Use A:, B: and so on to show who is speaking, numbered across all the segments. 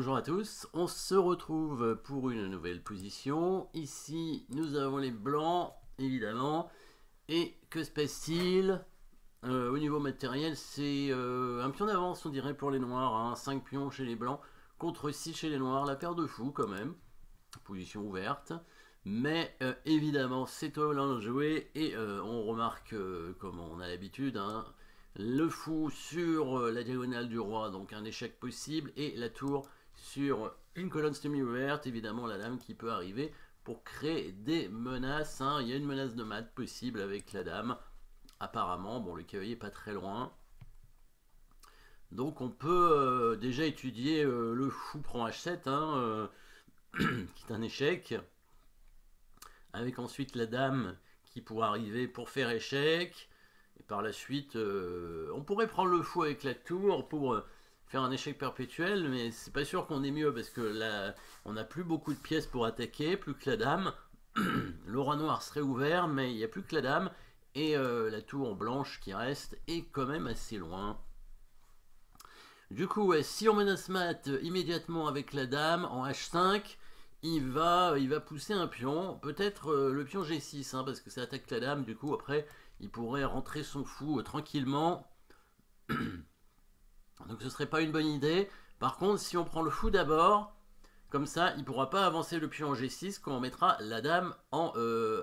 A: Bonjour à tous, on se retrouve pour une nouvelle position. Ici, nous avons les blancs, évidemment. Et que se passe-t-il au niveau matériel? C'est un pion d'avance, on dirait, pour les noirs. Hein. 5 pions chez les blancs contre 6 chez les noirs. La paire de fous, quand même. Position ouverte. Mais évidemment, c'est au blanc de jouer. Et on remarque, comme on a l'habitude, hein, le fou sur la diagonale du roi, donc un échec possible. Et la tour sur une colonne semi-ouverte, évidemment la dame qui peut arriver pour créer des menaces. Hein. Il y a une menace de mat possible avec la dame, apparemment. Bon, le cavalier pas très loin. Donc on peut déjà étudier le fou prend H7, hein, qui est un échec. Avec ensuite la dame qui pourra arriver pour faire échec. Et par la suite, on pourrait prendre le fou avec la tour pour faire un échec perpétuel, mais c'est pas sûr qu'on est mieux parce que là, on n'a plus beaucoup de pièces pour attaquer, plus que la dame. Le roi noir serait ouvert, mais il n'y a plus que la dame. Et la tour blanche qui reste est quand même assez loin. Du coup, si on menace mat immédiatement avec la dame en H5, il va pousser un pion, peut-être le pion G6, hein, parce que ça attaque la dame, du coup après il pourrait rentrer son fou tranquillement. Donc ce serait pas une bonne idée. Par contre, si on prend le fou d'abord, comme ça, il pourra pas avancer le pion en G6 quand on mettra la dame en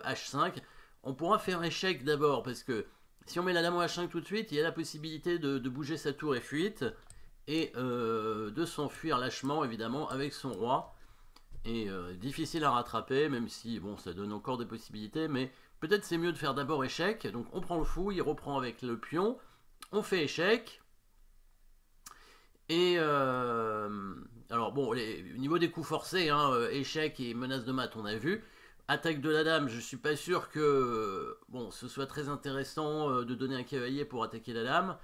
A: H5. On pourra faire échec d'abord, parce que si on met la dame en H5 tout de suite, il y a la possibilité de bouger sa tour F8 et de s'enfuir lâchement, évidemment, avec son roi. Et difficile à rattraper, même si, bon, ça donne encore des possibilités, mais peut-être c'est mieux de faire d'abord échec. Donc on prend le fou, il reprend avec le pion, on fait échec. Et alors bon, au niveau des coups forcés, hein, échec et menace de mat, on a vu. Attaque de la dame, je suis pas sûr que bon, ce soit très intéressant de donner un cavalier pour attaquer la dame.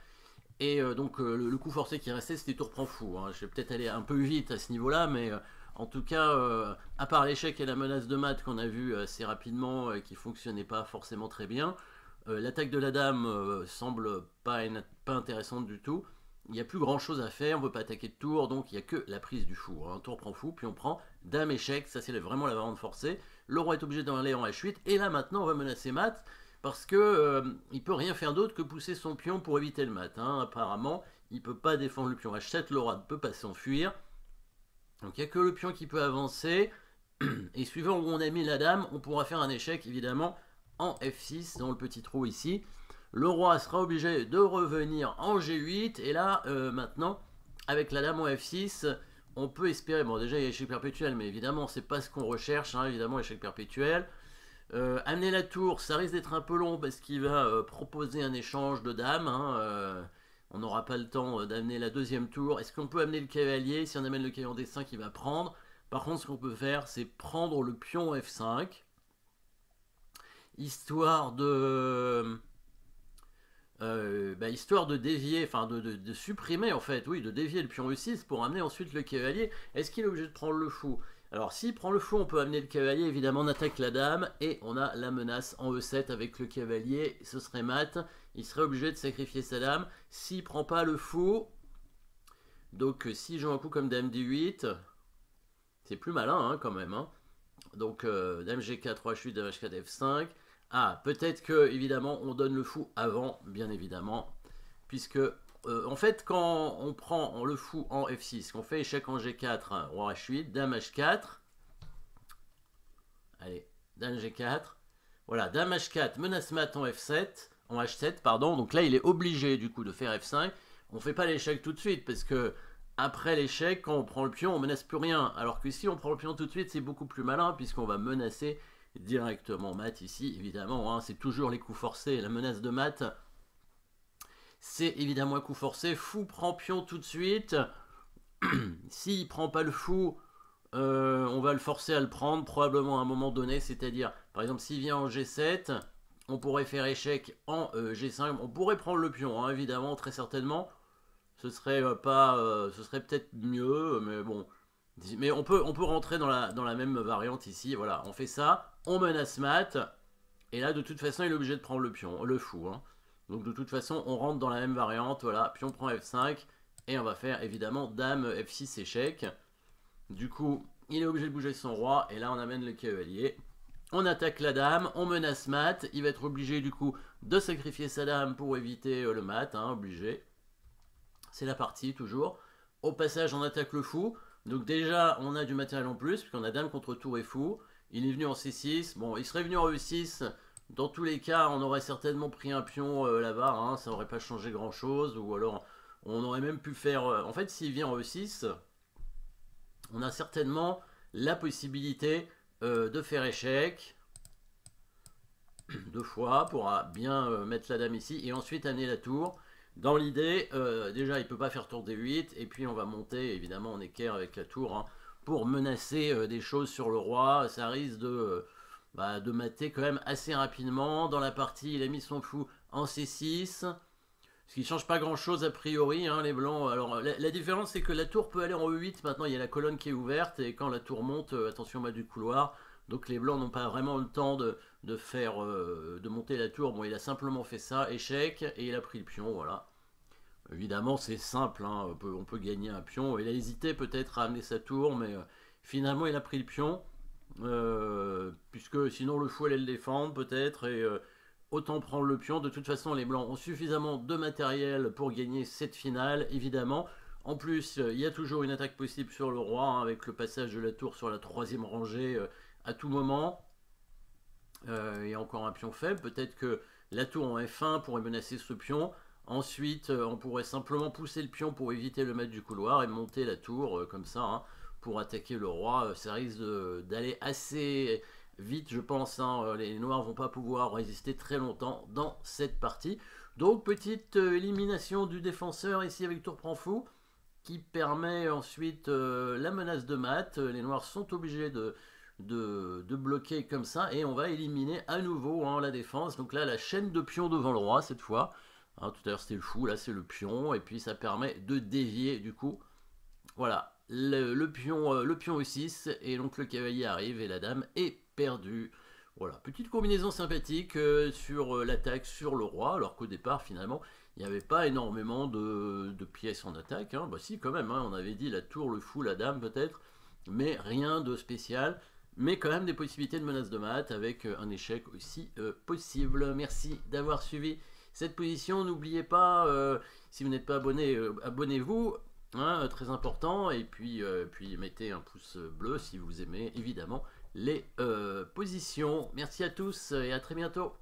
A: Et donc le coup forcé qui restait, c'était tour prend fou. Hein. Je vais peut-être aller un peu vite à ce niveau-là, mais en tout cas, à part l'échec et la menace de mat qu'on a vu assez rapidement, qui fonctionnait pas forcément très bien, l'attaque de la dame semble pas intéressante du tout. Il n'y a plus grand chose à faire, on ne peut pas attaquer de tour, donc il n'y a que la prise du fou. Hein. Tour prend fou, puis on prend dame échec, ça c'est vraiment la variante forcée. Le roi est obligé d'aller en H8, et là maintenant on va menacer mat, parce que il peut rien faire d'autre que pousser son pion pour éviter le mat. Hein. Apparemment, il peut pas défendre le pion H7, le roi ne peut pas s'enfuir. Donc il n'y a que le pion qui peut avancer, et suivant où on a mis la dame, on pourra faire un échec évidemment en F6, dans le petit trou ici. Le roi sera obligé de revenir en G8, et là, maintenant, avec la dame en F6, on peut espérer, bon déjà il y a échec perpétuel, mais évidemment c'est pas ce qu'on recherche, hein, évidemment échec perpétuel. Amener la tour, ça risque d'être un peu long parce qu'il va proposer un échange de dames. Hein, on n'aura pas le temps d'amener la deuxième tour. Est-ce qu'on peut amener le cavalier? Si on amène le cavalier en D5, il va prendre. Par contre, ce qu'on peut faire, c'est prendre le pion F5. Histoire de... histoire de dévier, enfin de supprimer en fait, oui, de dévier le pion E6 pour amener ensuite le cavalier. Est-ce qu'il est obligé de prendre le fou? Alors s'il prend le fou, on peut amener le cavalier, évidemment on attaque la dame, et on a la menace en E7 avec le cavalier, ce serait mat, il serait obligé de sacrifier sa dame. S'il prend pas le fou, donc s'il joue un coup comme dame D8, c'est plus malin hein, quand même. Hein. Donc dame G4, roi H8, dame H4, F5. Ah, peut-être que, évidemment, on donne le fou avant, bien évidemment, puisque, en fait, quand on prend le fou en F6, qu'on fait échec en G4, hein, roi H8, dame H4, allez, dame G4, voilà, dame H4, menace mat en F7, en H7, pardon, donc là, il est obligé, du coup, de faire F5, on fait pas l'échec tout de suite, parce que, après l'échec, quand on prend le pion, on menace plus rien, alors que si on prend le pion tout de suite, c'est beaucoup plus malin, puisqu'on va menacer directement mat ici, évidemment, hein, c'est toujours les coups forcés, la menace de mat, c'est évidemment un coup forcé, fou prend pion tout de suite, s'il prend pas le fou, on va le forcer à le prendre, probablement à un moment donné, c'est-à-dire, par exemple, s'il vient en G7, on pourrait faire échec en G5, on pourrait prendre le pion, hein, évidemment, très certainement, ce serait ce serait peut-être mieux, mais bon, mais on peut rentrer dans la même variante ici, voilà, on fait ça, on menace mat, et là de toute façon il est obligé de prendre le pion, le fou. Hein. Donc de toute façon on rentre dans la même variante, voilà, pion prend F5, et on va faire évidemment dame F6 échec. Du coup, il est obligé de bouger son roi, et là on amène le cavalier. On attaque la dame, on menace mat, il va être obligé du coup de sacrifier sa dame pour éviter le mat, hein, obligé. C'est la partie toujours. Au passage, on attaque le fou. Donc déjà, on a du matériel en plus, puisqu'on a dame contre tour et fou. Il est venu en C6. Bon, il serait venu en E6. Dans tous les cas, on aurait certainement pris un pion là-bas. Hein, ça n'aurait pas changé grand-chose. Ou alors, on aurait même pu faire... en fait, s'il vient en E6, on a certainement la possibilité de faire échec 2 fois pour bien mettre la dame ici. Et ensuite, amener la tour. Dans l'idée, déjà, il ne peut pas faire tour D8, et puis on va monter, évidemment, en équerre avec la tour, hein, pour menacer des choses sur le roi. Ça risque de mater quand même assez rapidement. Dans la partie, il a mis son fou en C6, ce qui ne change pas grand-chose a priori, hein, les blancs. Alors, la différence, c'est que la tour peut aller en E8, maintenant, il y a la colonne qui est ouverte, et quand la tour monte, attention au mat du couloir, donc les blancs n'ont pas vraiment le temps de monter la tour. Bon, il a simplement fait ça, échec, et il a pris le pion, voilà. Évidemment, c'est simple, hein, on peut gagner un pion. Il a hésité peut-être à amener sa tour, mais finalement, il a pris le pion. Puisque sinon le fou allait le défendre peut-être, et autant prendre le pion. De toute façon, les blancs ont suffisamment de matériel pour gagner cette finale, évidemment. En plus, il y a toujours une attaque possible sur le roi, hein, avec le passage de la tour sur la 3e rangée à tout moment. Il y a encore un pion faible, peut-être que la tour en F1 pourrait menacer ce pion. Ensuite, on pourrait simplement pousser le pion pour éviter le mat du couloir et monter la tour comme ça, hein, pour attaquer le roi. Ça risque d'aller assez vite, je pense, hein. Les noirs vont pas pouvoir résister très longtemps dans cette partie. Donc, petite élimination du défenseur ici avec tour prend fou, qui permet ensuite la menace de mat. Les noirs sont obligés de bloquer comme ça, et on va éliminer à nouveau, hein, la défense. Donc là, la chaîne de pions devant le roi cette fois. Hein, tout à l'heure c'était le fou, là c'est le pion, et puis ça permet de dévier du coup. Voilà, le pion E6, et donc le cavalier arrive et la dame est perdue. Voilà, petite combinaison sympathique sur l'attaque sur le roi, alors qu'au départ finalement il n'y avait pas énormément de pièces en attaque. Hein. Bah si, quand même, hein, on avait dit la tour, le fou, la dame peut-être, mais rien de spécial. Mais quand même des possibilités de menace de mat avec un échec aussi possible. Merci d'avoir suivi cette position. N'oubliez pas, si vous n'êtes pas abonné, abonnez-vous, hein, très important. Et puis mettez un pouce bleu si vous aimez évidemment les positions. Merci à tous et à très bientôt.